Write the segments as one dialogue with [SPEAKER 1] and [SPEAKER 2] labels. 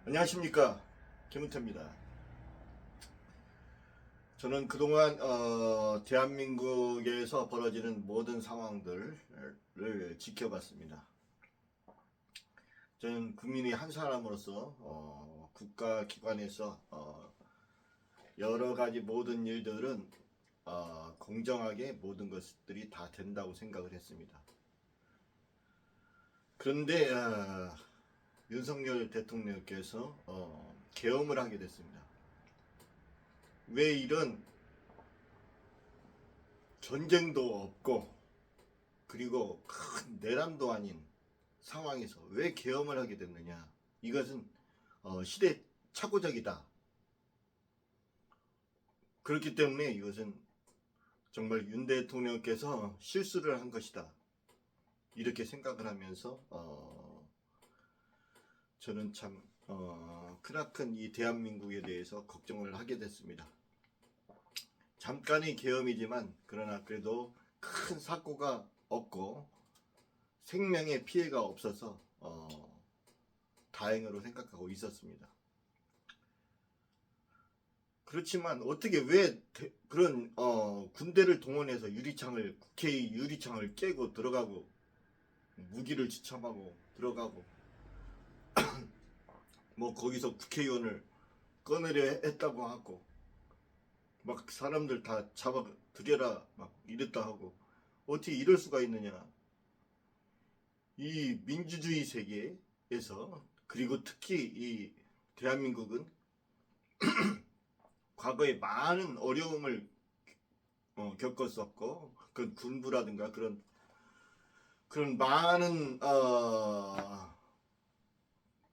[SPEAKER 1] 안녕하십니까, 김은태입니다. 저는 그동안 대한민국에서 벌어지는 모든 상황들을 지켜봤습니다. 저는 국민의 한 사람으로서 국가기관에서 여러 가지 모든 일들은 공정하게 모든 것들이 다 된다고 생각을 했습니다. 그런데 윤석열 대통령께서 계엄을 하게 됐습니다. 왜 이런 전쟁도 없고 그리고 큰 내란도 아닌 상황에서 왜 계엄을 하게 됐느냐? 이것은 시대착오적이다. 그렇기 때문에 이것은 정말 윤 대통령께서 실수를 한 것이다. 이렇게 생각을 하면서 저는 참 크나큰 이 대한민국에 대해서 걱정을 하게 됐습니다. 잠깐의 계엄이지만 그러나 그래도 큰 사고가 없고 생명의 피해가 없어서 다행으로 생각하고 있었습니다. 그렇지만 어떻게 왜 그런 군대를 동원해서 국회의 유리창을 깨고 들어가고 무기를 지참하고 들어가고 뭐 거기서 국회의원을 꺼내려 했다고 하고 막 사람들 다 잡아 들여라 막 이랬다 하고 어떻게 이럴 수가 있느냐. 이 민주주의 세계에서 그리고 특히 이 대한민국은 과거에 많은 어려움을 겪었었고 그 군부라든가 그런 많은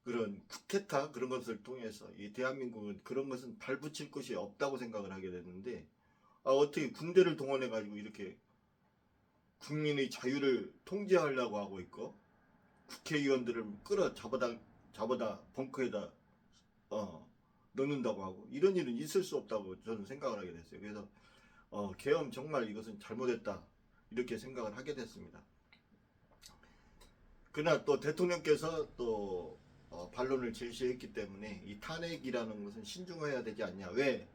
[SPEAKER 1] 그런 쿠데타 그런 것을 통해서 이 대한민국은 그런 것은 발붙일 것이 없다고 생각을 하게 됐는데 어떻게 군대를 동원해 가지고 이렇게 국민의 자유를 통제하려고 하고 있고 국회의원들을 잡아다 벙커에다 넣는다고 하고 이런 일은 있을 수 없다고 저는 생각을 하게 됐어요. 그래서 계엄 정말 이것은 잘못했다 이렇게 생각을 하게 됐습니다. 그러나 또 대통령께서 또 반론을 제시했기 때문에 이 탄핵이라는 것은 신중해야 되지 않냐. 왜?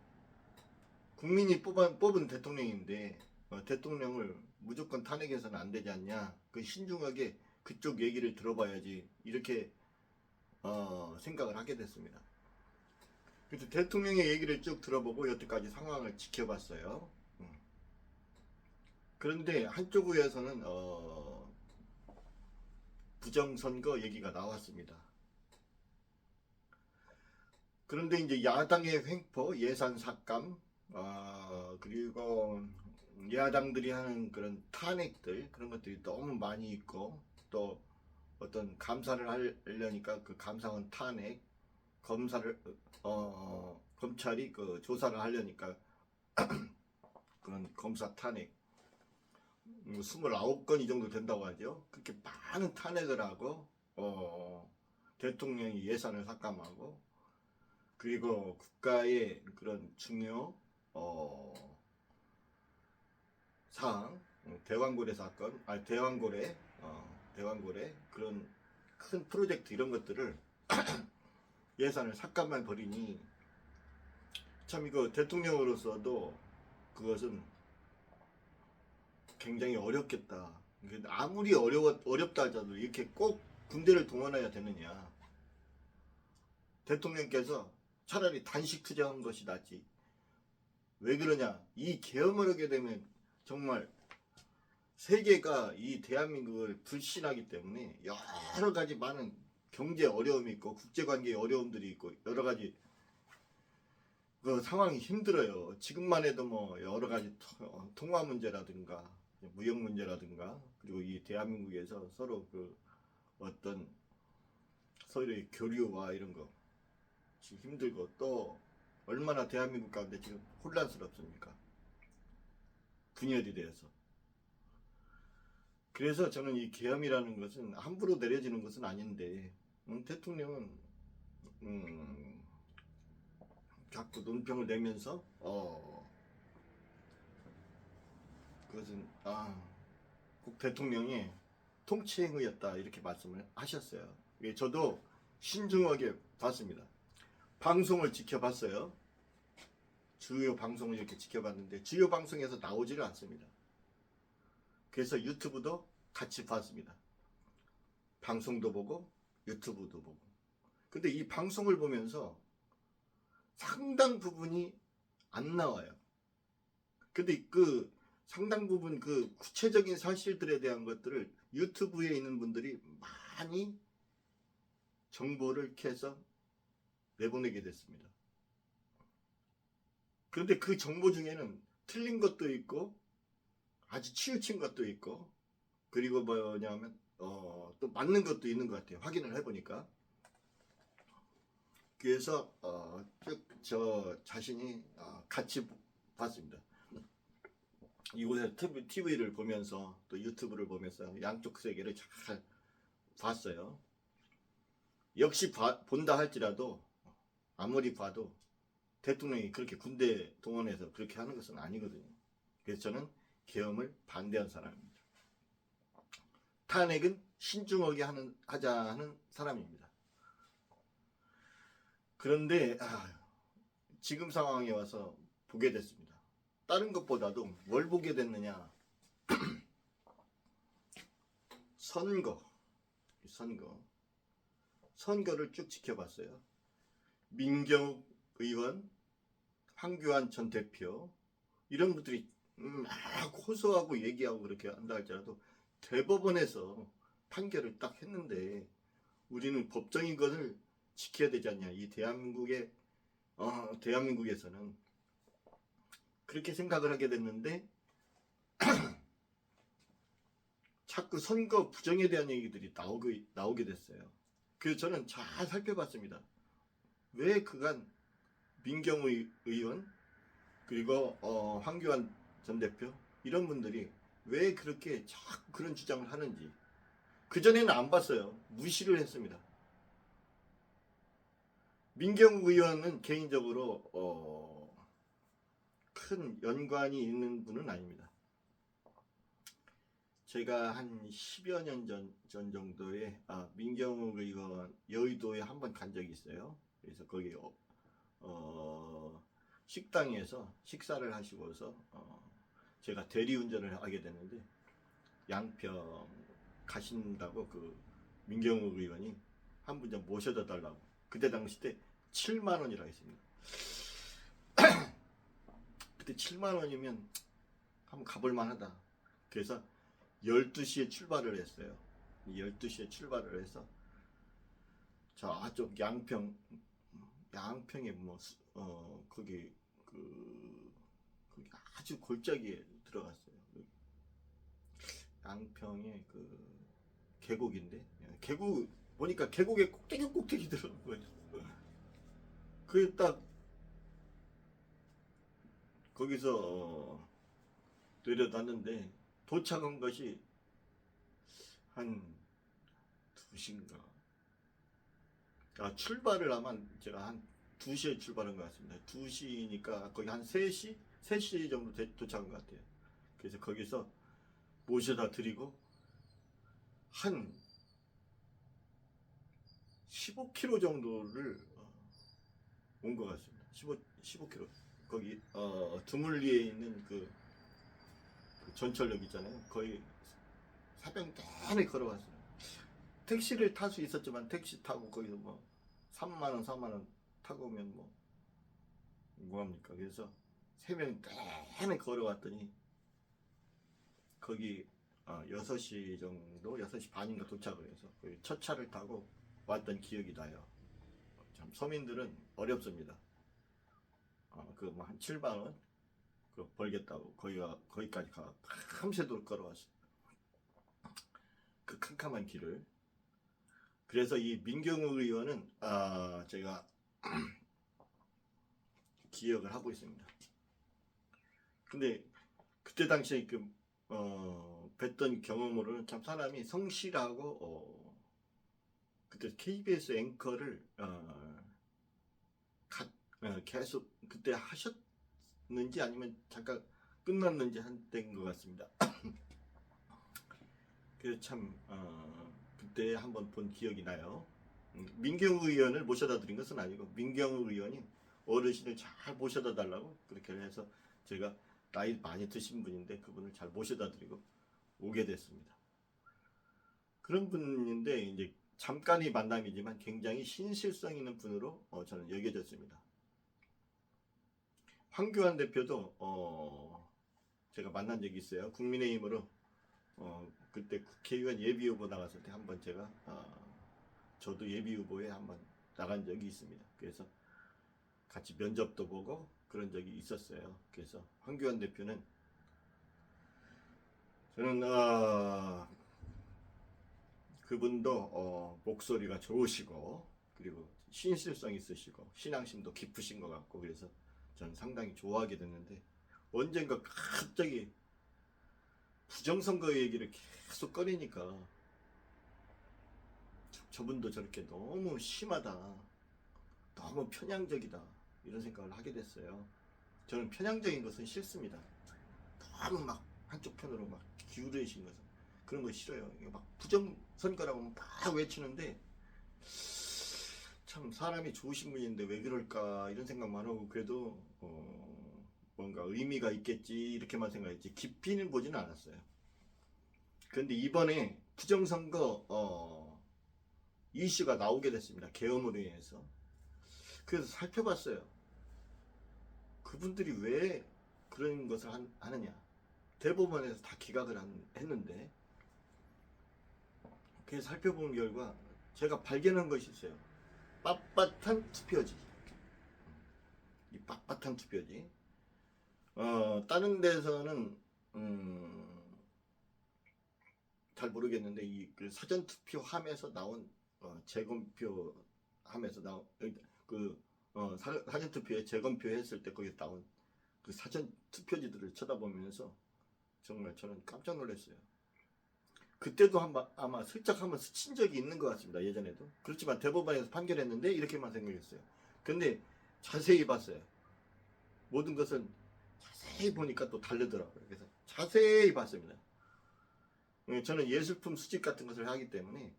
[SPEAKER 1] 국민이 뽑은 대통령인데 대통령을 무조건 탄핵해서는 안 되지 않냐. 그 신중하게 그쪽 얘기를 들어봐야지 이렇게 생각을 하게 됐습니다. 그래서 대통령의 얘기를 쭉 들어보고 여태까지 상황을 지켜봤어요. 그런데 한쪽에서는 부정선거 얘기가 나왔습니다. 그런데 이제 야당의 횡포, 예산 삭감, 그리고 야당들이 하는 그런 탄핵들, 그런 것들이 너무 많이 있고, 또 어떤 감사를 하려니까 그 감사원 탄핵, 검찰이 그 조사를 하려니까 그런 검사 탄핵, 29건 이 정도 된다고 하죠. 그렇게 많은 탄핵을 하고, 대통령이 예산을 삭감하고, 그리고 국가의 그런 중요 어, 사항, 대왕고래 사건, 대왕고래 그런 큰 프로젝트 이런 것들을 예산을 삭감만 버리니 참 이거 대통령으로서도 그것은 굉장히 어렵겠다. 아무리 어렵다 하자도 이렇게 꼭 군대를 동원해야 되느냐. 대통령께서 차라리 단식 투쟁한 것이 낫지. 왜 그러냐? 이 계엄을 하게 되면 정말 세계가 이 대한민국을 불신하기 때문에 여러 가지 많은 경제 어려움이 있고 국제관계의 어려움들이 있고 여러 가지 그 상황이 힘들어요. 지금만 해도 뭐 여러 가지 통화 문제라든가 무역 문제라든가 그리고 이 대한민국에서 서로 그 어떤 서로의 교류와 이런 거 지금 힘들고 또 얼마나 대한민국 가운데 지금 혼란스럽습니까? 분열이 되어서. 그래서 저는 이 계엄이라는 것은 함부로 내려지는 것은 아닌데 대통령은 자꾸 논평을 내면서 그것은 꼭 대통령의 통치행위였다 이렇게 말씀을 하셨어요. 예, 저도 신중하게 봤습니다. 방송을 지켜봤어요. 주요 방송을 이렇게 지켜봤는데 주요 방송에서 나오지를 않습니다. 그래서 유튜브도 같이 봤습니다. 방송도 보고 유튜브도 보고. 근데 이 방송을 보면서 상당 부분이 안 나와요. 근데 그 상당 부분 그 구체적인 사실들에 대한 것들을 유튜브에 있는 분들이 많이 정보를 캐서 내보내게 됐습니다. 그런데 그 정보 중에는 틀린 것도 있고 아주 치우친 것도 있고 그리고 뭐냐면 또 맞는 것도 있는 것 같아요. 확인을 해보니까. 그래서 쭉 저 자신이 같이 봤습니다. 이곳에 TV를 보면서 또 유튜브를 보면서 양쪽 세계를 잘 봤어요. 역시 본다 할지라도 아무리 봐도 대통령이 그렇게 군대 동원해서 그렇게 하는 것은 아니거든요. 그래서 저는 계엄을 반대한 사람입니다. 탄핵은 신중하게 하자 하는 사람입니다. 그런데 지금 상황에 와서 보게 됐습니다. 다른 것보다도 뭘 보게 됐느냐. 선거를 쭉 지켜봤어요. 민경욱 의원, 황교안 전 대표 이런 분들이 막 호소하고 얘기하고 그렇게 한다 할지라도 대법원에서 판결을 딱 했는데 우리는 법정인 것을 지켜야 되지 않냐. 이 대한민국에서는 그렇게 생각을 하게 됐는데 자꾸 선거 부정에 대한 얘기들이 나오게 됐어요. 그래서 저는 잘 살펴봤습니다. 왜 그간 민경의 의원 그리고 황교안 전 대표 이런 분들이 왜 그렇게 자꾸 그런 주장을 하는지 그전에는 안 봤어요. 무시를 했습니다. 민경욱 의원은 개인적으로 큰 연관이 있는 분은 아닙니다. 제가 한 10여 년 전 정도에 민경욱 의원 여의도에 한번 간 적이 있어요. 그래서 거기 식당에서 식사를 하시고서 제가 대리운전을 하게 됐는데 양평 가신다고 그 민경욱 의원이 한 분 좀 모셔다 달라고 그때 당시 때 7만 원이라 했습니다. 그때 7만 원이면 한번 가볼 만하다. 그래서 12시에 출발을 했어요. 12시에 출발을 해서 저쪽 양평에 뭐 거기 거기 아주 골짜기에 들어갔어요. 양평에 그 계곡인데 계곡 보니까 계곡에 꼭대기 들어간 거예요. 그게 딱 거기서 내려놨는데 도착한 것이 한 2시인가. 출발을 아마 제가 한 2시에 출발한 것 같습니다. 2시니까 거기 한 3시? 3시 정도 도착한 것 같아요. 그래서 거기서 모셔다 드리고 한 15km 정도를 온 것 같습니다. 15km. 거기 두물리에 있는 그 전철역 있잖아요. 거의 사병 내내 걸어왔어요. 택시를 탈 수 있었지만 택시 타고 거기서 뭐 3만원 4만원 타고 오면 뭐합니까. 그래서 3명 내내 걸어왔더니 거기 6시 정도 6시 반인가 도착을 해서 거기 첫 차를 타고 왔던 기억이 나요. 참 서민들은 어렵습니다. 그 뭐 한 7만원 그 벌겠다고 거기까지 밤새도록 걸어왔어요. 그 캄캄한 길을. 그래서 이 민경욱 의원은 제가 기억을 하고 있습니다. 근데 그때 당시에 뵀던 경험으로는 참 사람이 성실하고 그때 KBS 앵커를 계속 그때 하셨는지 아니면 잠깐 끝났는지 한때인 것 같습니다. 그래서 참 그때 한번 본 기억이 나요. 민경우 의원을 모셔다 드린 것은 아니고 민경우 의원이 어르신을 잘 모셔다 달라고 그렇게 해서 제가 나이 많이 드신 분인데 그분을 잘 모셔다 드리고 오게 됐습니다. 그런 분인데 이제 잠깐의 만남이지만 굉장히 신실성 있는 분으로 저는 여겨졌습니다. 황교안 대표도 제가 만난 적이 있어요. 국민의힘으로 그때 국회의원 예비후보 나갔을 때 한번 제가 저도 예비후보에 한번 나간 적이 있습니다. 그래서 같이 면접도 보고 그런 적이 있었어요. 그래서 황교안 대표는 저는 그분도 목소리가 좋으시고 그리고 신실성 있으시고 신앙심도 깊으신 것 같고 그래서 저는 상당히 좋아하게 됐는데 언젠가 갑자기 부정선거 얘기를 계속 꺼내니까 저분도 저렇게 너무 심하다, 너무 편향적이다 이런 생각을 하게 됐어요. 저는 편향적인 것은 싫습니다. 너무 막 한쪽 편으로 막 기울이신 것은 그런 거 싫어요. 막 부정선거라고 막 외치는데 참 사람이 좋으신 분인데 왜 그럴까 이런 생각만 하고 그래도 뭔가 의미가 있겠지 이렇게만 생각했지 깊이는 보지는 않았어요. 그런데 이번에 부정선거 이슈가 나오게 됐습니다. 계엄으로 인해서. 그래서 살펴봤어요. 그분들이 왜 그런 것을 하느냐. 대법원에서 다 기각을 했는데 그래서 살펴본 결과 제가 발견한 것이 있어요. 빳빳한 투표지. 이 빳빳한 투표지. 다른 데서는 잘 모르겠는데 그 사전 투표함에서 나온 재검표 함에서 나온 사전 투표에 재검표 했을 때 거기서 나온 그 사전 투표지들을 쳐다보면서 정말 저는 깜짝 놀랐어요. 그때도 아마 슬쩍 한번 스친 적이 있는 것 같습니다. 예전에도. 그렇지만 대법원에서 판결했는데 이렇게만 생각했어요. 근데 자세히 봤어요. 모든 것은 자세히 보니까 또 다르더라고요. 그래서 자세히 봤습니다. 저는 예술품 수집 같은 것을 하기 때문에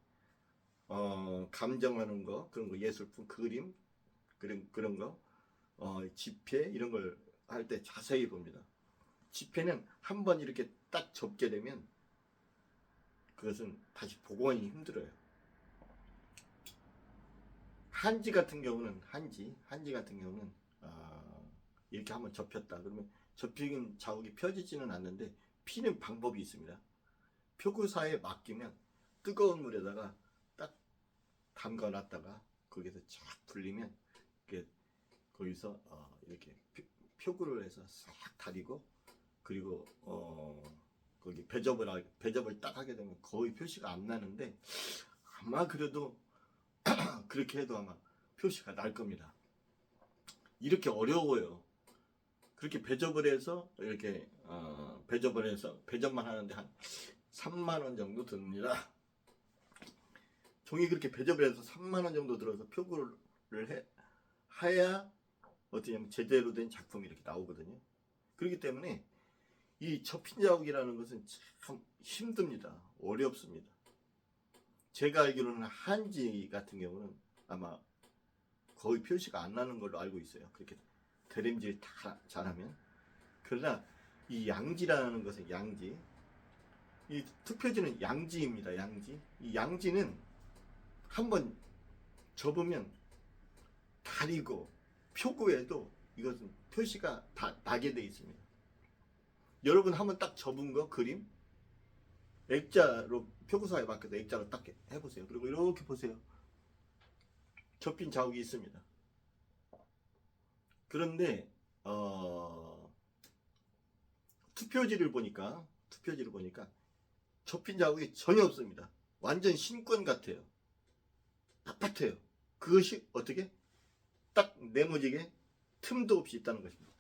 [SPEAKER 1] 감정하는 거, 그런 거, 예술품, 그림, 그런 거, 집회 이런 걸 할 때 자세히 봅니다. 집회는 한번 이렇게 딱 접게 되면 그것은 다시 복원이 힘들어요. 한지 같은 경우는 한지 같은 경우는 이렇게 한번 접혔다 그러면 접힌 자국이 펴지지는 않는데 피는 방법이 있습니다. 표구사에 맡기면 뜨거운 물에다가 딱 담가놨다가 거기서 쫙 불리면 거기서 이렇게 표구를 해서 싹 다리고 그리고 거기 배접을 딱 하게 되면 거의 표시가 안 나는데 아마 그래도 그렇게 해도 아마 표시가 날 겁니다. 이렇게 어려워요. 그렇게 배접을 해서 이렇게 배접만 하는데 한 3만 원 정도 듭니다. 종이 그렇게 배접을 해서 3만 원 정도 들어서 표구를 해야 어떻게 하면 제대로 된 작품이 이렇게 나오거든요. 그렇기 때문에 이 접힌 자국이라는 것은 참 힘듭니다. 어렵습니다. 제가 알기로는 한지 같은 경우는 아마 거의 표시가 안 나는 걸로 알고 있어요. 그렇게 대림질 다 잘하면. 그러나 이 양지라는 것은 양지. 이 투표지는 양지입니다. 양지. 이 양지는 한번 접으면 다리고 표구에도 이것은 표시가 다 나게 돼 있습니다. 여러분 한번 딱 접은 거 그림 액자로 표구사에 맡겨서 액자로 딱 해보세요. 그리고 이렇게 보세요. 접힌 자국이 있습니다. 그런데 투표지를 보니까 접힌 자국이 전혀 없습니다. 완전 신권 같아요. 빳빳해요. 그것이 어떻게 딱 네모지게 틈도 없이 있다는 것입니다.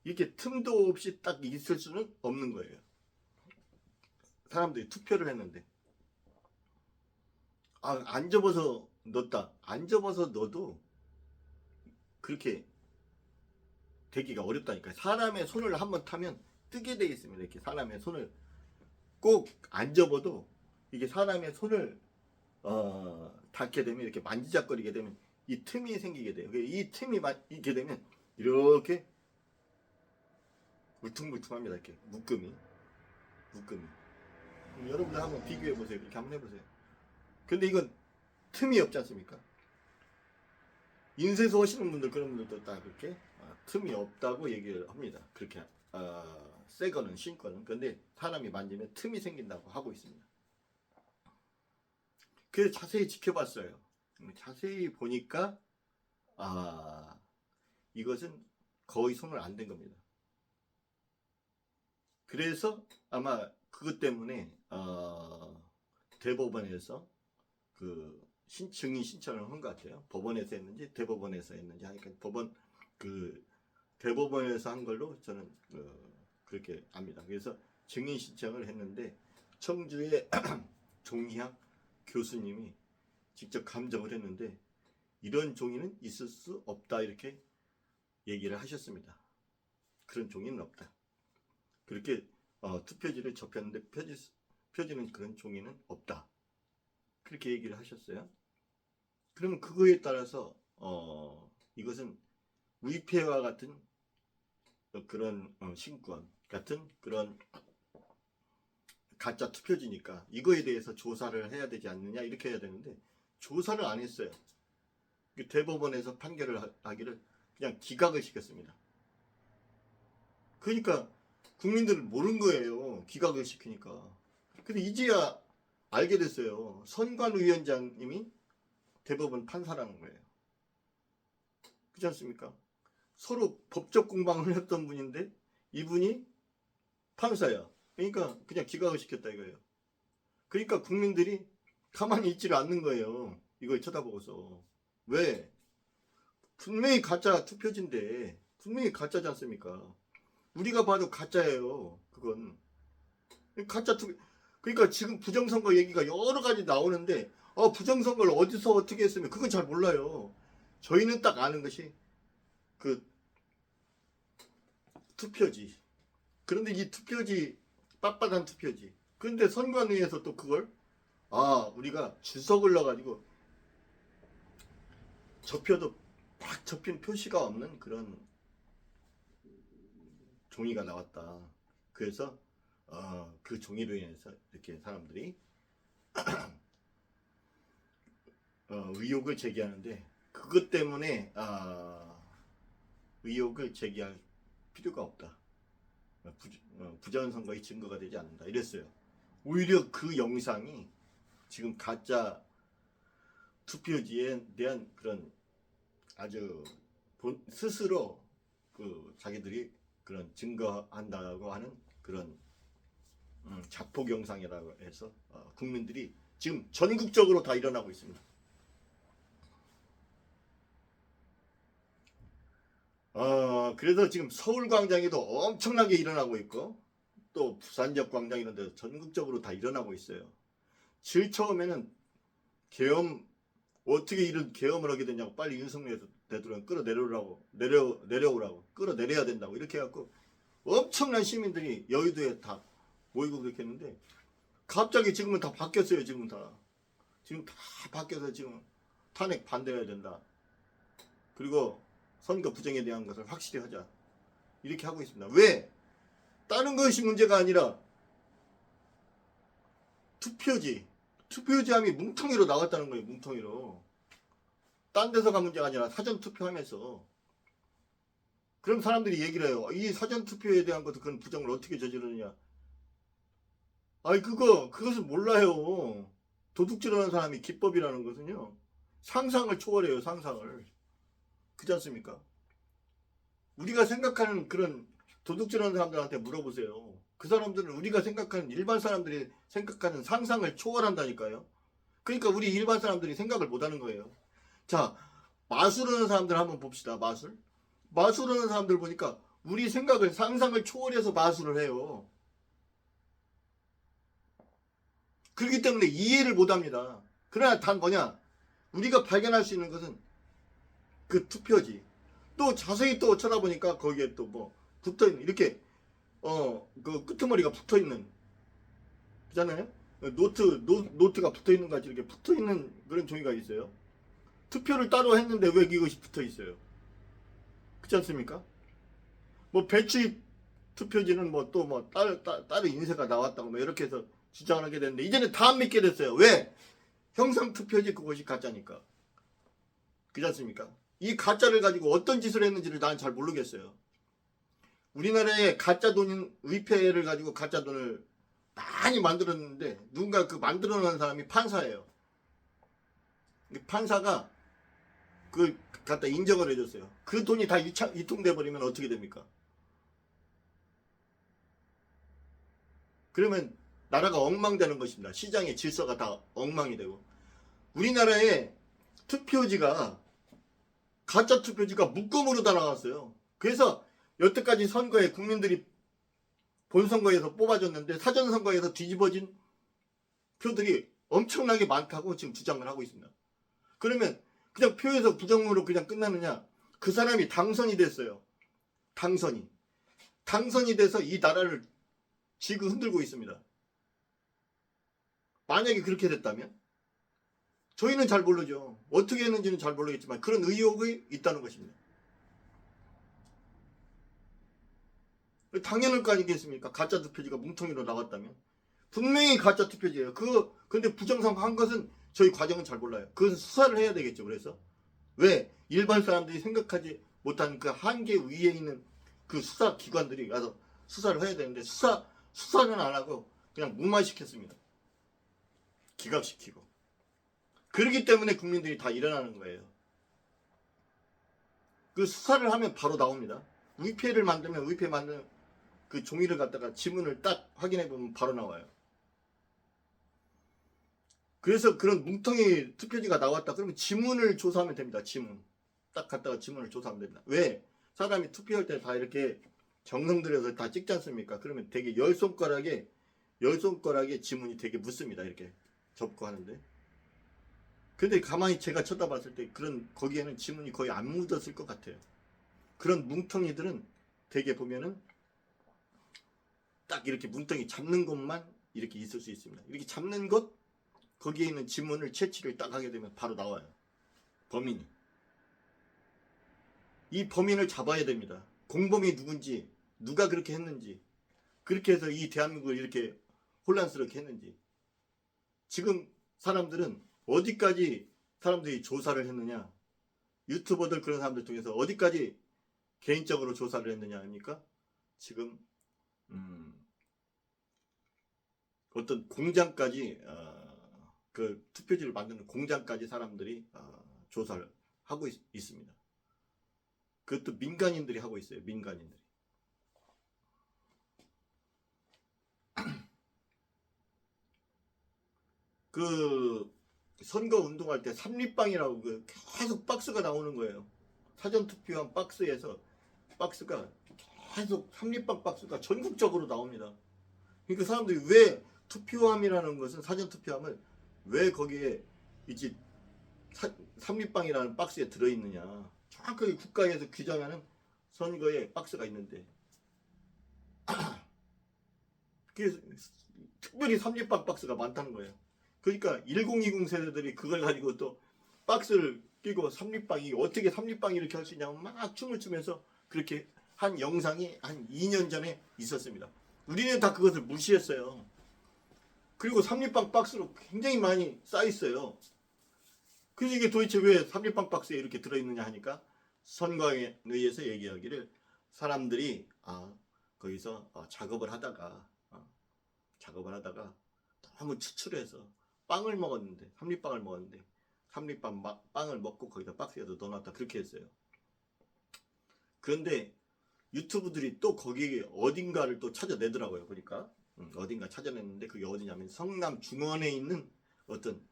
[SPEAKER 1] 이렇게 틈도 없이 딱 있을 수는 없는 거예요. 사람들이 투표를 했는데 안 접어서 넣었다. 안 접어서 넣어도 그렇게 되기가 어렵다니까요. 사람의 손을 한번 타면 뜨게 돼 있습니다. 이렇게 사람의 손을 꼭 안 접어도 이게 사람의 손을 닿게 되면 이렇게 만지작거리게 되면 이 틈이 생기게 돼요. 이 틈이 있게 되면 이렇게 울퉁불퉁합니다. 이렇게 묶음이. 여러분들 한번 비교해 보세요. 이렇게 한번 해보세요. 근데 이건 틈이 없지 않습니까? 인쇄소 하시는 분들 그런 분들도 다 그렇게 틈이 없다고 얘기를 합니다. 그렇게 새 거는 신거는. 근데 사람이 만지면 틈이 생긴다고 하고 있습니다. 그래서 자세히 지켜봤어요. 자세히 보니까 이것은 거의 손을 안 댄 겁니다. 그래서 아마 그것 때문에 대법원에서 그 증인 신청을 한 것 같아요. 법원에서 했는지 대법원에서 했는지 하니까 대법원에서 한 걸로 저는 그렇게 압니다. 그래서 증인 신청을 했는데 청주의 종이학 교수님이 직접 감정을 했는데 이런 종이는 있을 수 없다 이렇게 얘기를 하셨습니다. 그런 종이는 없다. 그렇게 투표지를 접혔는데 펴지는 그런 종이는 없다. 그렇게 얘기를 하셨어요. 그러면 그거에 따라서 이것은 위패와 같은 그런 신권 같은 그런 가짜 투표지니까 이거에 대해서 조사를 해야 되지 않느냐 이렇게 해야 되는데 조사를 안 했어요. 대법원에서 판결을 하기를 그냥 기각을 시켰습니다. 그러니까 국민들은 모르는 거예요. 기각을 시키니까. 근데 이제야 알게 됐어요. 선관위원장님이 대법원 판사라는 거예요. 그렇지 않습니까? 서로 법적 공방을 했던 분인데 이분이 판사야. 그러니까 그냥 기각을 시켰다 이거예요. 그러니까 국민들이 가만히 있지를 않는 거예요. 이걸 쳐다보고서. 왜? 분명히 가짜 투표지인데 분명히 가짜지 않습니까? 우리가 봐도 가짜예요. 그건 가짜 투표. 그러니까 지금 부정선거 얘기가 여러 가지 나오는데 부정선거를 어디서 어떻게 했으면 그건 잘 몰라요. 저희는 딱 아는 것이 그 투표지. 그런데 이 투표지 빳빳한 투표지. 그런데 선관위에서 또 그걸 우리가 주석을 넣어가지고 접혀도 딱 접힌 표시가 없는 그런 종이가 나왔다. 그래서 그 종이로 인해서 이렇게 사람들이 의혹을 제기하는데 그것 때문에 의혹을 제기할 필요가 없다. 부정선거의 증거가 되지 않는다. 이랬어요. 오히려 그 영상이 지금 가짜 투표지에 대한 그런 아주 스스로 자기들이 그런 증거한다고 하는 그런 자폭 영상이라고 해서 국민들이 지금 전국적으로 다 일어나고 있습니다. 그래서 지금 서울 광장에도 엄청나게 일어나고 있고 또 부산역 광장 이런 데도 전국적으로 다 일어나고 있어요. 제일 처음에는 계엄 어떻게 이런 계엄을 하게 되냐고 빨리 윤석열 대통령 내려오라고 끌어내려야 된다고 이렇게 해갖고 엄청난 시민들이 여의도에 다 모이고 그렇게 했는데 갑자기 지금은 다 바뀌었어요. 지금 다 바뀌어서 지금 탄핵 반대해야 된다. 그리고 선거 부정에 대한 것을 확실히 하자. 이렇게 하고 있습니다. 왜? 다른 것이 문제가 아니라 투표지함이 뭉텅이로 나왔다는 거예요. 뭉텅이로. 딴 데서가 문제가 아니라 사전투표하면서. 그럼 사람들이 얘기를 해요. 이 사전투표에 대한 것도 그런 부정을 어떻게 저지르느냐. 그것을 몰라요. 도둑질하는 사람이 기법이라는 것은요. 상상을 초월해요. 상상을. 그렇지 않습니까? 우리가 생각하는 그런 도둑질하는 사람들한테 물어보세요. 그 사람들은 우리가 생각하는 일반 사람들이 생각하는 상상을 초월한다니까요. 그러니까 우리 일반 사람들이 생각을 못하는 거예요. 자, 마술하는 사람들 한번 봅시다. 마술하는 사람들 보니까 우리 생각을 상상을 초월해서 마술을 해요. 그렇기 때문에 이해를 못합니다. 그러나 단 뭐냐? 우리가 발견할 수 있는 것은 그 투표지. 또 자세히 또 쳐다보니까 거기에 또 뭐 붙어있는 이렇게 그 끄트머리가 붙어있는 그잖아요. 노트가 붙어 있는 것 같이 이렇게 붙어 있는 그런 종이가 있어요. 투표를 따로 했는데 왜 이것이 붙어 있어요? 그렇지 않습니까? 뭐 배치 투표지는 뭐 또 뭐 따로 인쇄가 나왔다고 뭐 이렇게 해서 주장을 하게 됐는데 이제는 다 안 믿게 됐어요. 왜? 형상 투표지 그것이 가짜니까. 그렇지 않습니까? 이 가짜를 가지고 어떤 짓을 했는지를 나는 잘 모르겠어요. 우리나라에 가짜 돈인 의패를 가지고 가짜 돈을 많이 만들었는데 누군가 그 만들어 놓은 사람이 판사예요. 판사가 그 갖다 인정을 해줬어요. 그 돈이 다 유통돼 버리면 어떻게 됩니까? 그러면 나라가 엉망되는 것입니다. 시장의 질서가 다 엉망이 되고 우리나라에 투표지가 가짜 투표지가 묶음으로 다 나왔어요. 그래서 여태까지 선거에 국민들이 본선거에서 뽑아줬는데 사전선거에서 뒤집어진 표들이 엄청나게 많다고 지금 주장을 하고 있습니다. 그러면 그냥 표에서 부정으로 그냥 끝나느냐? 그 사람이 당선이 됐어요. 당선이 돼서 이 나라를 지금 흔들고 있습니다. 만약에 그렇게 됐다면 저희는 잘 모르죠. 어떻게 했는지는 잘 모르겠지만 그런 의혹이 있다는 것입니다. 당연할 거 아니겠습니까? 가짜 투표지가 뭉텅이로 나왔다면 분명히 가짜 투표지예요. 근데 부정선거한 것은 저희 과정은 잘 몰라요. 그것은 수사를 해야 되겠죠. 그래서 왜 일반 사람들이 생각하지 못한 그 한계 위에 있는 그 수사 기관들이 가서 수사를 해야 되는데 수사는 안 하고 그냥 무마시켰습니다. 기각시키고. 그렇기 때문에 국민들이 다 일어나는 거예요. 그 수사를 하면 바로 나옵니다. 위패를 만들면 위패 만드는 그 종이를 갖다가 지문을 딱 확인해 보면 바로 나와요. 그래서 그런 뭉텅이 투표지가 나왔다 그러면 지문을 조사하면 됩니다. 지문. 딱 갖다가 지문을 조사하면 됩니다. 왜? 사람이 투표할 때 다 이렇게 정성 들여서 다 찍지 않습니까? 그러면 되게 열 손가락에 지문이 되게 묻습니다. 이렇게 접고 하는데. 근데 가만히 제가 쳐다봤을 때 거기에는 지문이 거의 안 묻었을 것 같아요. 그런 뭉텅이들은 되게 보면은 딱 이렇게 뭉텅이 잡는 것만 이렇게 있을 수 있습니다. 이렇게 잡는 것 거기에 있는 지문을 채취를 딱 하게 되면 바로 나와요. 범인이. 이 범인을 잡아야 됩니다. 공범이 누군지, 누가 그렇게 했는지, 그렇게 해서 이 대한민국을 이렇게 혼란스럽게 했는지. 지금 사람들은 어디까지 사람들이 조사를 했느냐? 유튜버들 그런 사람들 통해서 어디까지 개인적으로 조사를 했느냐 아닙니까? 지금 어떤 공장까지 그 투표지를 만드는 공장까지 사람들이 조사를 하고 있습니다. 그것도 민간인들이 하고 있어요. 민간인들이. 그 선거 운동할 때 삼립방이라고 계속 박스가 나오는 거예요. 사전투표한 박스에서 박스가 계속 삼립방 박스가 전국적으로 나옵니다. 그러니까 사람들이 왜 투표함이라는 것은 사전투표함을 왜 거기에 이제 삼립방이라는 박스에 들어있느냐. 정확하게 국가에서 규정하는 선거에 박스가 있는데 그래서 특별히 삼립방 박스가 많다는 거예요. 그러니까 1020 세대들이 그걸 가지고 또 박스를 끼고 삼립방이 어떻게 삼립방이 이렇게 할 수 있냐고 막 춤을 추면서 그렇게 한 영상이 한 2년 전에 있었습니다. 우리는 다 그것을 무시했어요. 그리고 삼립방 박스로 굉장히 많이 쌓였어요. 그래서 이게 도대체 왜 삼립방 박스에 이렇게 들어있느냐 하니까 선거에 의해서 얘기하기를 사람들이 거기서 작업을 하다가 너무 추출해서 삼립빵을 먹었는데 삼립빵 빵을 먹고 거기다 박스에다 넣어놨다 그렇게 했어요. 그런데 유튜브들이 또 거기 어딘가를 또 찾아내더라고요. 보니까 어딘가 찾아냈는데 그게 어디냐면 성남 중원에 있는 어떤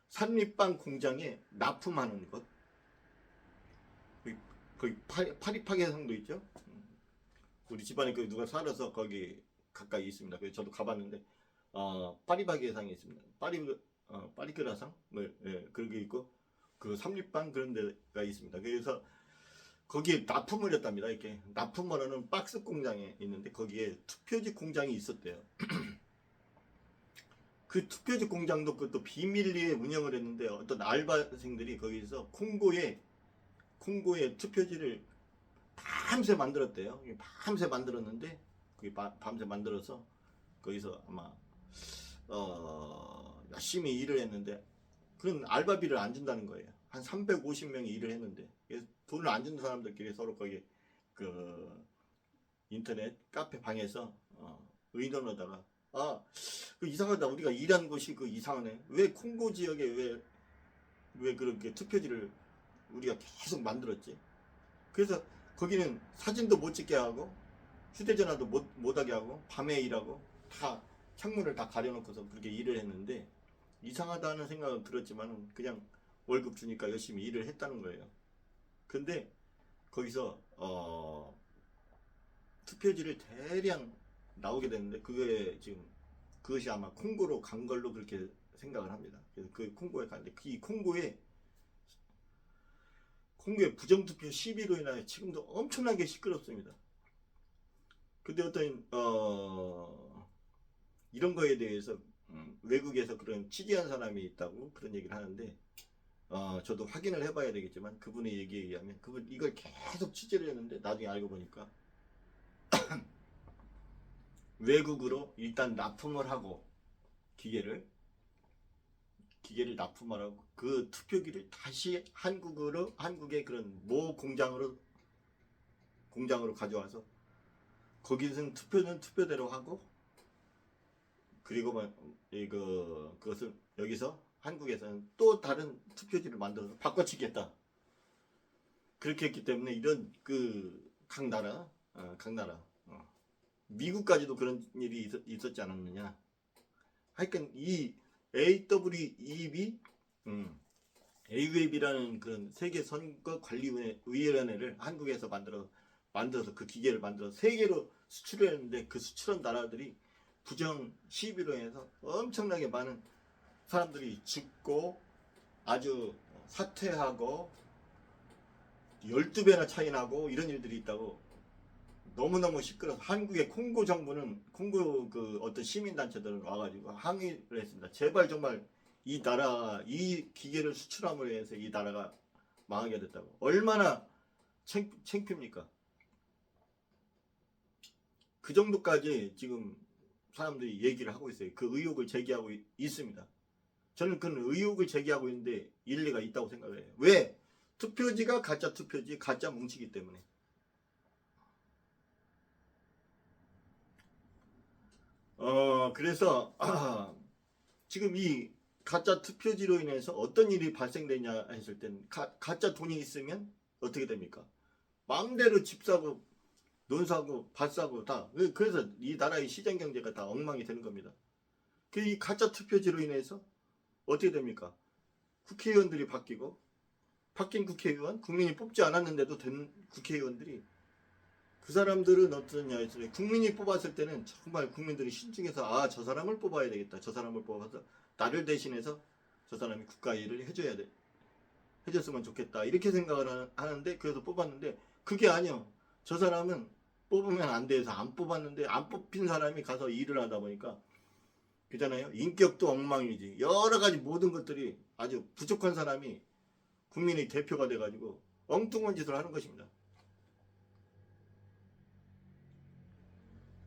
[SPEAKER 1] 삼립빵 공장에 납품하는 것. 거기 파리파게상도 있죠. 우리 집안에 누가 살아서 거기 가까이 있습니다. 그래서 저도 가봤는데 파리파게상이 있습니다. 파리크라상 그런 게 있고 그 삼립빵 그런 데가 있습니다. 그래서 거기에 납품을 했답니다. 이렇게 납품을 하는 박스 공장에 있는데 거기에 투표지 공장이 있었대요. 그 투표지 공장도 그것도 비밀리에 운영을 했는데 어떤 알바생들이 거기서 콩고에 투표지를 밤새 만들었대요. 밤새 만들었는데 그게 밤새 만들어서 거기서 아마 열심히 일을 했는데 그런 알바비를 안 준다는 거예요. 한 350명이 일을 했는데 돈을 안 주는 사람들끼리 서로 거기 그 인터넷 카페 방에서 의논하다가 그 이상하다, 우리가 일한 곳이 그 이상하네, 왜 콩고 지역에 왜 그렇게 투표지를 우리가 계속 만들었지. 그래서 거기는 사진도 못 찍게 하고 휴대전화도 못하게 하고 밤에 일하고 다 창문을 다 가려놓고서 그렇게 일을 했는데 이상하다는 생각은 들었지만 그냥 월급 주니까 열심히 일을 했다는 거예요. 근데 거기서 투표지를 대량 나오게 됐는데 그게 지금 그것이 아마 콩고로 간 걸로 그렇게 생각을 합니다. 그래서 그 콩고에 갔는데 이 콩고에 부정투표 시비로 인하여 지금도 엄청나게 시끄럽습니다. 근데 어떤 이런 거에 대해서 외국에서 그런 취재한 사람이 있다고 그런 얘기를 하는데 저도 확인을 해봐야 되겠지만 그분의 얘기에 의하면 그분 이걸 계속 취재를 했는데 나중에 알고 보니까 외국으로 일단 납품을 하고 기계를 납품을 하고 그 투표기를 다시 한국의 그런 모 공장으로 가져와서 거기서는 투표는 투표대로 하고 그리고 그것을 여기서 한국에서는 또 다른 투표지를 만들어서 바꿔치겠다. 그렇게 했기 때문에 이런 각 나라 미국까지도 그런 일이 있었지 않았느냐. 하여튼 이 AWEB이라는 그런 세계 선거관리위원회를 한국에서 만들어서 그 기계를 만들어서 세계로 수출했는데 그 수출한 나라들이 부정 시비로 해서 엄청나게 많은 사람들이 죽고 아주 사퇴하고 12배나 차이 나고 이런 일들이 있다고. 너무너무 시끄러워서 한국의 콩고 정부는 콩고 그 어떤 시민단체들은 와가지고 항의를 했습니다. 제발 정말 이 기계를 수출함으로 해서 이 나라가 망하게 됐다고. 얼마나 창피입니까? 그 정도까지 지금 사람들이 얘기를 하고 있어요. 그 의혹을 제기하고 있습니다. 저는 그 의혹을 제기하고 있는데 일리가 있다고 생각을 해요. 왜? 투표지가 가짜 투표지, 가짜 뭉치기 때문에. 그래서 지금 이 가짜 투표지로 인해서 어떤 일이 발생되냐 했을 땐 가짜 돈이 있으면 어떻게 됩니까? 마음대로 집 사고 논 사고 밭 사고 다. 그래서 이 나라의 시장 경제가 다 엉망이 되는 겁니다. 이 가짜 투표지로 인해서 어떻게 됩니까? 국회의원들이 바뀐 국회의원, 국민이 뽑지 않았는데도 된 국회의원들이 그 사람들은 어떠냐 했더니 국민이 뽑았을 때는 정말 국민들이 신중해서 저 사람을 뽑아야 되겠다. 저 사람을 뽑아서 나를 대신해서 저 사람이 국가 일을 해줬으면 좋겠다. 이렇게 생각을 하는데 그래서 뽑았는데 그게 아니요. 저 사람은 뽑으면 안 돼서 안 뽑았는데 안 뽑힌 사람이 가서 일을 하다 보니까 그잖아요. 인격도 엉망이지. 여러 가지 모든 것들이 아주 부족한 사람이 국민의 대표가 돼가지고 엉뚱한 짓을 하는 것입니다.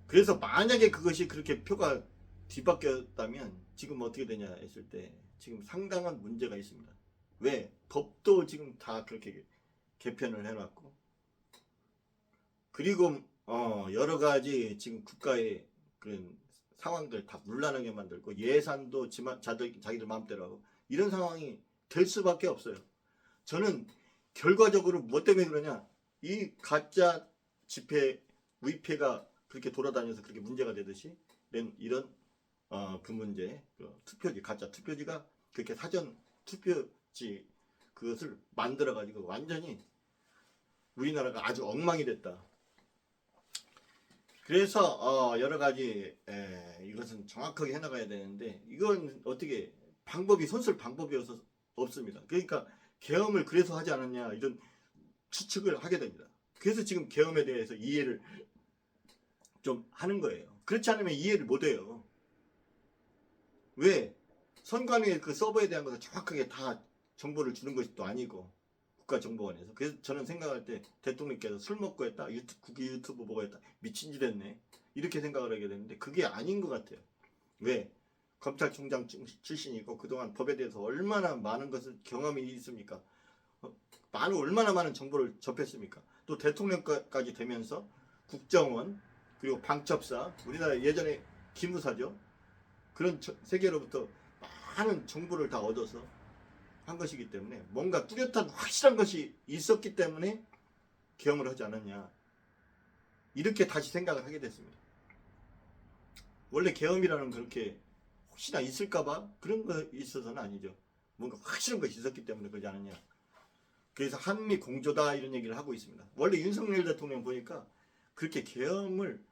[SPEAKER 1] 그래서 만약에 그것이 그렇게 표가 뒤바뀌었다면 지금 어떻게 되냐 했을 때 지금 상당한 문제가 있습니다. 왜? 법도 지금 다 그렇게 개편을 해놨고 그리고 여러 가지 지금 국가의 그런 상황들 다 문란하게 만들고 예산도 자기들 마음대로 하고 이런 상황이 될 수밖에 없어요. 저는 결과적으로 뭐 때문에 그러냐, 이 가짜 위패가 그렇게 돌아다녀서 그렇게 문제가 되듯이 이런 그 문제, 가짜 투표지가 그렇게 사전 투표지 그것을 만들어 가지고 완전히 우리나라가 아주 엉망이 됐다. 그래서 여러 가지 이것은 정확하게 해나가야 되는데 이건 어떻게 손쓸 방법이 없습니다. 그러니까 계엄을 그래서 하지 않았냐 이런 추측을 하게 됩니다. 그래서 지금 계엄에 대해서 이해를 좀 하는 거예요. 그렇지 않으면 이해를 못 해요. 왜 선관위의 그 서버에 대한 것을 정확하게 다 정보를 주는 것이 또 아니고 국가정보원에서. 그래서 저는 생각할 때 대통령께서 술 먹고 했다, 국회 유튜브 보고 했다, 미친 짓 했네, 이렇게 생각을 하게 되는데 그게 아닌 것 같아요. 왜? 검찰총장 출신이고 그동안 법에 대해서 얼마나 많은 것을 경험이 있습니까? 얼마나 많은 정보를 접했습니까? 또 대통령까지 되면서 국정원, 그리고 방첩사, 우리나라 예전에 기무사죠. 그런 세계로부터 많은 정보를 다 얻어서 한 것이기 때문에 뭔가 뚜렷한 확실한 것이 있었기 때문에 계엄을 하지 않았냐, 이렇게 다시 생각을 하게 됐습니다. 원래 계엄이라는 그렇게 혹시나 있을까봐 그런 거 있어서는 아니죠. 뭔가 확실한 것이 있었기 때문에 그러지 않았냐. 그래서 한미 공조다 이런 얘기를 하고 있습니다. 원래 윤석열 대통령 보니까 그렇게 계엄을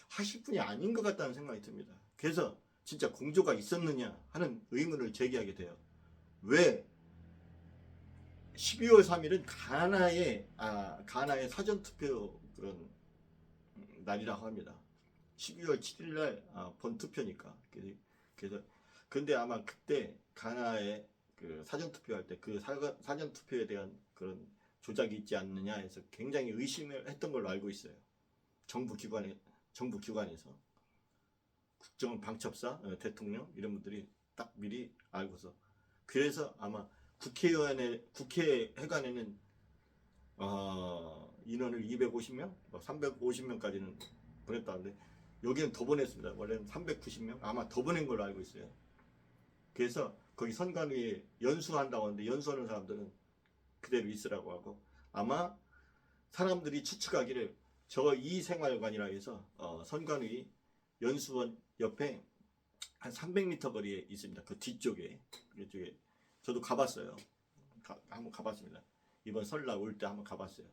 [SPEAKER 1] 하실 분이 아닌 것 같다는 생각이 듭니다. 그래서 진짜 공조가 있었느냐 하는 의문을 제기하게 돼요. 왜 12월 3일은 가나의 사전투표 그런 날이라고 합니다. 12월 7일 날 본투표니까. 그래서 근데 아마 그때 가나에 그 사전투표할 때 그 사전투표에 대한 그런 조작이 있지 않느냐 해서 굉장히 의심을 했던 걸로 알고 있어요. 정부 기관에서 국정원, 방첩사, 대통령 이런 분들이 딱 미리 알고서. 그래서 아마 국회회관에는 인원을 250명, 350명까지는 보냈다는데 여기는 더 보냈습니다. 원래는 390명, 아마 더 보낸 걸로 알고 있어요. 그래서 거기 선관위에 연수한다고 하는데 연수하는 사람들은 그대로 있으라고 하고, 아마 사람들이 추측하기를 저 이생활관이라 해서 선관위 연수원 옆에 한 300m 거리에 있습니다. 그 뒤쪽에, 그쪽에 저도 가봤어요. 한번 가봤습니다. 이번 설날 올 때 한번 가봤어요.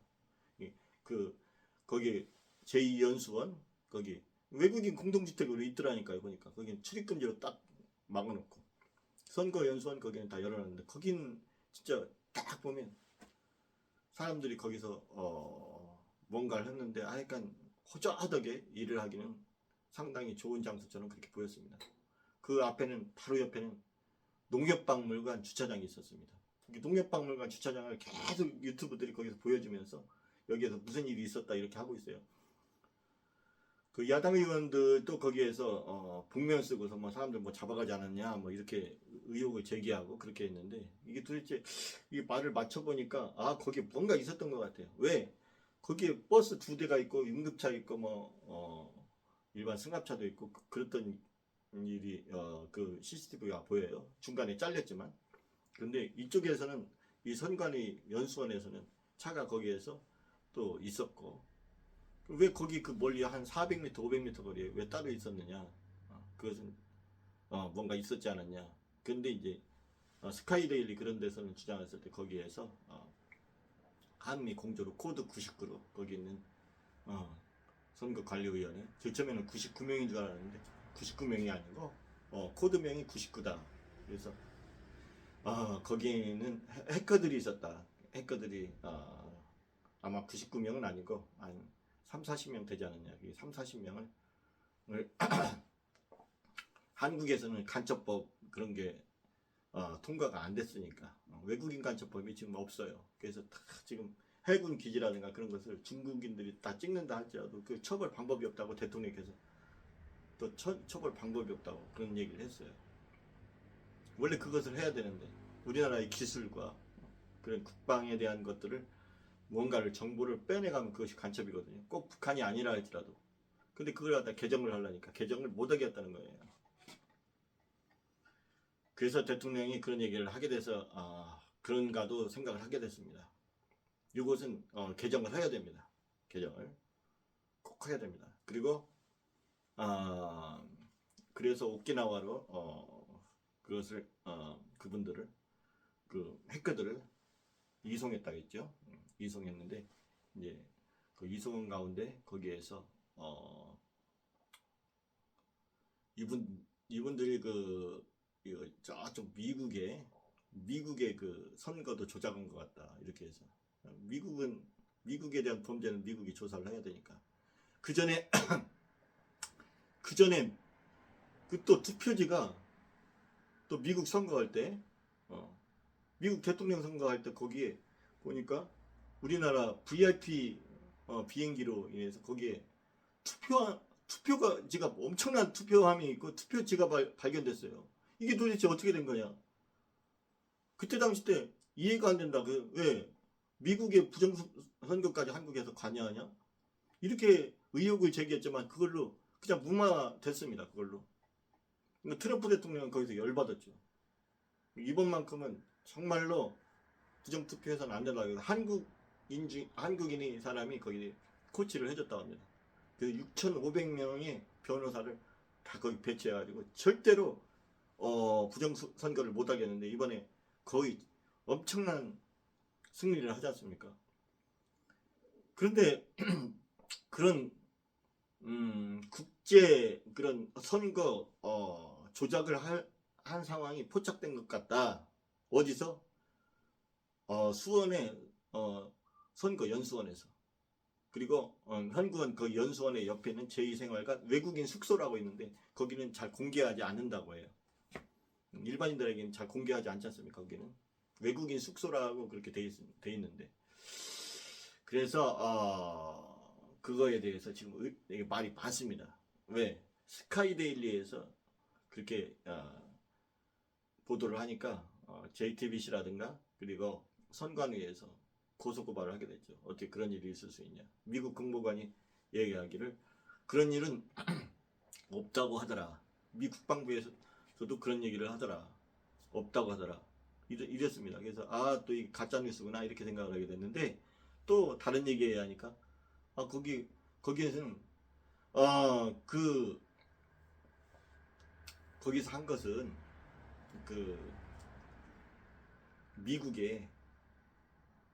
[SPEAKER 1] 거기 제2연수원 거기 외국인 공동주택으로 있더라니까요. 보니까 거기는 출입금지로 딱 막아놓고, 선거연수원 거기는 다 열어놨는데 거기는 진짜 딱 보면 사람들이 거기서 뭔가를 했는데 약간 호젓하게 일을 하기는 상당히 좋은 장소처럼 그렇게 보였습니다. 그 앞에는, 바로 옆에는 농협박물관 주차장이 있었습니다. 농협박물관 주차장을 계속 유튜브들이 거기서 보여주면서 여기에서 무슨 일이 있었다 이렇게 하고 있어요. 그 야당 의원들도 거기에서 복면 쓰고서 뭐 사람들 뭐 잡아가지 않았냐 뭐 이렇게 의혹을 제기하고 그렇게 했는데, 이게 도대체 이 말을 맞춰보니까 거기에 뭔가 있었던 것 같아요. 왜? 거기에 버스 2대가 있고 응급차 있고 뭐 일반 승합차도 있고 그랬던 일이 그 CCTV가 보여요. 중간에 잘렸지만. 그런데 이쪽에서는, 이 선관위 연수원에서는 차가 거기에서 또 있었고, 왜 거기 그 멀리 한 400m, 500m 거리에 왜 따로 있었느냐? 그것은 뭔가 있었지 않았냐? 근데 이제 스카이데일리 그런 데서는 주장했을 때 거기에서 한미 공조로 코드 99로 거기 있는 선거관리위원회, 저 처음에는 99명인 줄 알았는데 99명이 아니고 코드명이 99다. 그래서 거기에는 해커들이 있었다. 해커들이 아마 99명은 아니고 한 3, 40명 되지 않았냐. 3, 40명을 한국에서는 간첩법 그런 게 통과가 안 됐으니까 외국인 간첩법이 지금 없어요. 그래서 다 지금 해군 기지라든가 그런 것을 중국인들이 다 찍는다 할지라도 그 처벌 방법이 없다고 대통령께서 또 처벌 방법이 없다고 그런 얘기를 했어요. 원래 그것을 해야 되는데 우리나라의 기술과 그런 국방에 대한 것들을 뭔가를 정보를 빼내가면 그것이 간첩이거든요. 꼭 북한이 아니라 할지라도. 근데 그걸 갖다 개정을 하려니까 개정을 못하게 했다는 거예요. 그래서 대통령이 그런 얘기를 하게 돼서 그런가도 생각을 하게 됐습니다. 이것은 개정을 해야 됩니다. 개정을 꼭 해야 됩니다. 그리고 그래서 오키나와로 그것을 그분들을 그 해커들을 이송했다겠죠. 이송했는데 이제 그 이송한 가운데 거기에서 이분들이 저쪽 미국의 그 선거도 조작한 것 같다 이렇게 해서, 미국에 대한 범죄는 미국이 조사를 해야 되니까. 그 전에 그 또 투표지가 또 미국 선거할 때 미국 대통령 선거할 때 거기에 보니까 우리나라 VIP 비행기로 인해서 거기에 투표가 지가 엄청난 투표함이 있고 투표지가 발견됐어요. 이게 도대체 어떻게 된 거냐? 그때 당시 때 이해가 안 된다. 왜 미국의 부정선거까지 한국에서 관여하냐? 이렇게 의혹을 제기했지만 그걸로 그냥 무마됐습니다. 그걸로. 트럼프 대통령은 거기서 열받았죠. 이번만큼은 정말로 부정투표해서는 안 된다. 한국인이 사람이 거기 코치를 해줬다고 합니다. 그 6,500명의 변호사를 다 거기 배치해가지고 절대로 부정선거를 못하게 했는데 이번에 거의 엄청난 승리를 하지 않습니까? 그런데 그런 국제 그런 선거 조작을 한 상황이 포착된 것 같다. 어디서? 수원의 선거 연수원에서. 그리고 한국은 그 연수원의 옆에 있는 제2생활관 외국인 숙소라고 있는데 거기는 잘 공개하지 않는다고 해요. 일반인들에게는 잘 공개하지 않지 않습니까? 거기는 외국인 숙소라고 그렇게 돼 있는데 그래서 그거에 대해서 지금 말이 많습니다. 왜? 스카이데일리에서 그렇게 보도를 하니까 JTBC라든가 그리고 선관위에서 고소고발을 하게 됐죠. 어떻게 그런 일이 있을 수 있냐. 미국 국무관이 얘기하기를 그런 일은 없다고 하더라. 미 국방부에서도 그런 얘기를 하더라. 없다고 하더라. 이랬습니다. 그래서 또 이 가짜뉴스구나 이렇게 생각을 하게 됐는데 또 다른 얘기 하니까 거기에서는 거기서 한 것은 그 미국의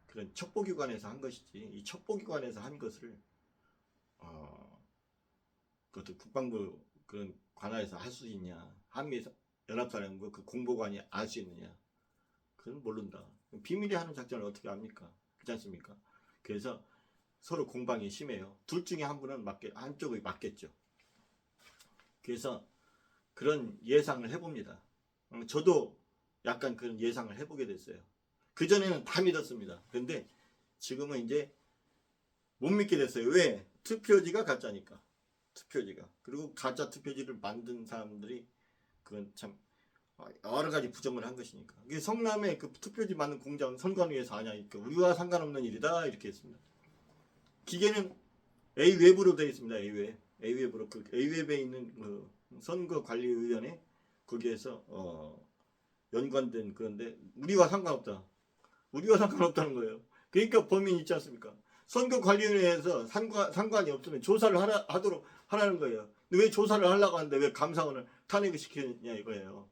[SPEAKER 1] 그런 첩보기관에서 한 것이지 이 첩보기관에서 한 것을 그것도 국방부 그런 관할에서 할 수 있냐 한미 연합사령부 그 공보관이 알 수 있느냐 그건 모른다. 비밀이 하는 작전을 어떻게 합니까? 그렇지 않습니까? 그래서 서로 공방이 심해요. 둘 중에 한 분은 한쪽이 맞겠죠. 그래서 그런 예상을 해봅니다. 저도 약간 그런 예상을 해보게 됐어요. 그전에는 다 믿었습니다. 근데 지금은 이제 못 믿게 됐어요. 왜? 투표지가 가짜니까. 투표지가. 그리고 가짜 투표지를 만든 사람들이 그건 참 여러 가지 부정을 한 것이니까. 이게 성남의 그 투표지 만든 공장 선관위에서 하냐. 우리와 상관없는 일이다. 이렇게 했습니다. 기계는 A웹으로 되어 있습니다. A웹으로. 그 A웹에 있는 그 선거관리위원회 거기에서 연관된 그런데 우리와 상관없다. 우리와 상관없다는 거예요. 그러니까 범인 있지 않습니까? 선거관리위원회에서 상관이 없으면 조사를 하도록 하라는 거예요. 근데 왜 조사를 하려고 하는데 왜 감사원을 탄핵을 시키느냐 이거예요.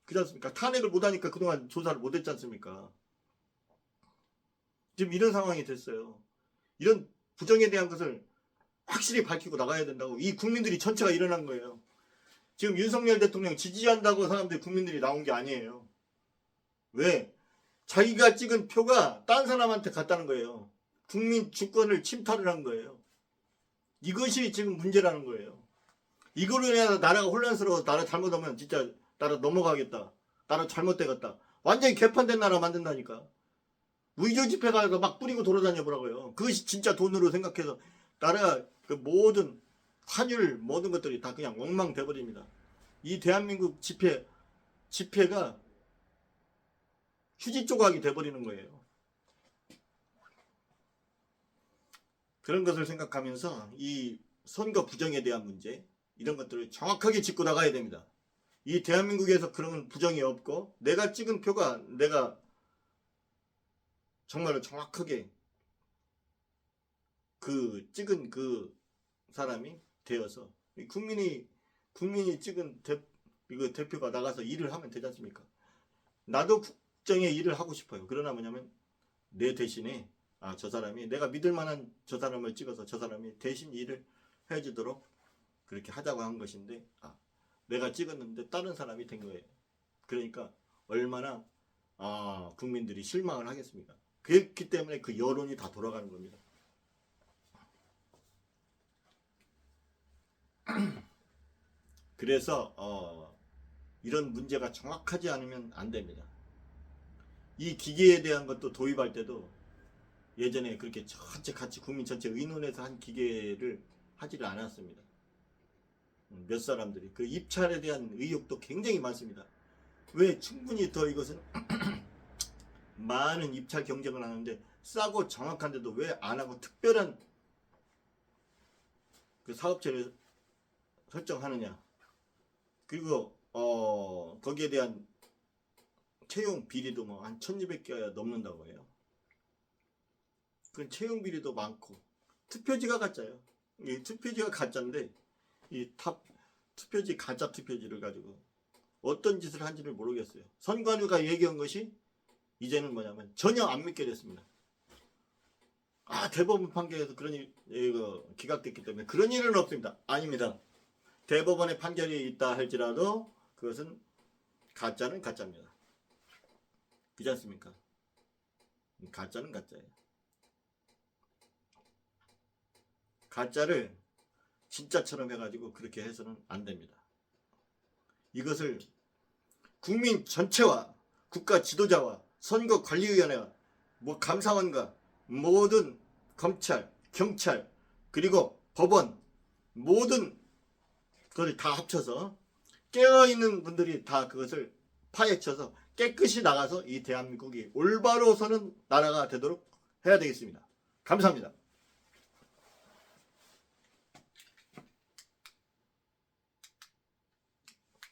[SPEAKER 1] 그렇지 않습니까? 탄핵을 못하니까 그동안 조사를 못했지 않습니까? 지금 이런 상황이 됐어요. 이런 부정에 대한 것을 확실히 밝히고 나가야 된다고 이 국민들이 전체가 일어난 거예요. 지금 윤석열 대통령 지지한다고 사람들이 국민들이 나온 게 아니에요. 왜? 자기가 찍은 표가 딴 사람한테 갔다는 거예요. 국민 주권을 침탈을 한 거예요. 이것이 지금 문제라는 거예요. 이걸로 인해서 나라가 혼란스러워서 나라 잘못하면 진짜 나라 넘어가겠다. 나라 잘못되겠다. 완전히 개판된 나라 만든다니까. 의료 집회 가서 막 뿌리고 돌아다녀 보라고요. 그것이 진짜 돈으로 생각해서 나라 그 모든 환율 모든 것들이 다 그냥 엉망돼 버립니다. 이 대한민국 집회가 휴지 조각이 돼 버리는 거예요. 그런 것을 생각하면서 이 선거 부정에 대한 문제 이런 것들을 정확하게 짚고 나가야 됩니다. 이 대한민국에서 그런 부정이 없고 내가 찍은 표가 내가 정말로 정확하게 그 찍은 그 사람이 되어서 국민이 찍은 대표가 나가서 일을 하면 되지 않습니까? 나도 국정에 일을 하고 싶어요. 그러나 뭐냐면 내 대신에 저 사람이 내가 믿을 만한 저 사람을 찍어서 저 사람이 대신 일을 해주도록 그렇게 하자고 한 것인데 내가 찍었는데 다른 사람이 된 거예요. 그러니까 얼마나 국민들이 실망을 하겠습니까? 그렇기 때문에 그 여론이 다 돌아가는 겁니다. 그래서 이런 문제가 정확하지 않으면 안 됩니다. 이 기계에 대한 것도 도입할 때도 예전에 그렇게 전체 같이 국민 전체 의논해서 한 기계를 하지를 않았습니다. 몇 사람들이 그 입찰에 대한 의욕도 굉장히 많습니다. 왜 충분히 더 이것은 많은 입찰 경쟁을 하는데 싸고 정확한데도 왜 안 하고 특별한 그 사업체를 설정하느냐. 그리고 거기에 대한 채용 비리도 뭐 한 1200개 넘는다고 해요. 그 채용 비리도 많고 투표지가 가짜예요. 이 투표지가 가짜인데 이 투표지 가짜 투표지를 가지고 어떤 짓을 한지를 모르겠어요. 선관위가 얘기한 것이 이제는 뭐냐면 전혀 안 믿게 됐습니다. 대법원 판결에서 그런 일 기각됐기 때문에 그런 일은 없습니다. 아닙니다. 대법원의 판결이 있다 할지라도 그것은 가짜는 가짜입니다. 그렇지 않습니까? 가짜는 가짜예요. 가짜를 진짜처럼 해가지고 그렇게 해서는 안 됩니다. 이것을 국민 전체와 국가 지도자와 선거관리위원회와 감사원과 모든 검찰, 경찰, 그리고 법원 모든 그걸 다 합쳐서 깨어있는 분들이 다 그것을 파헤쳐서 깨끗이 나가서 이 대한민국이 올바로 서는 나라가 되도록 해야 되겠습니다. 감사합니다.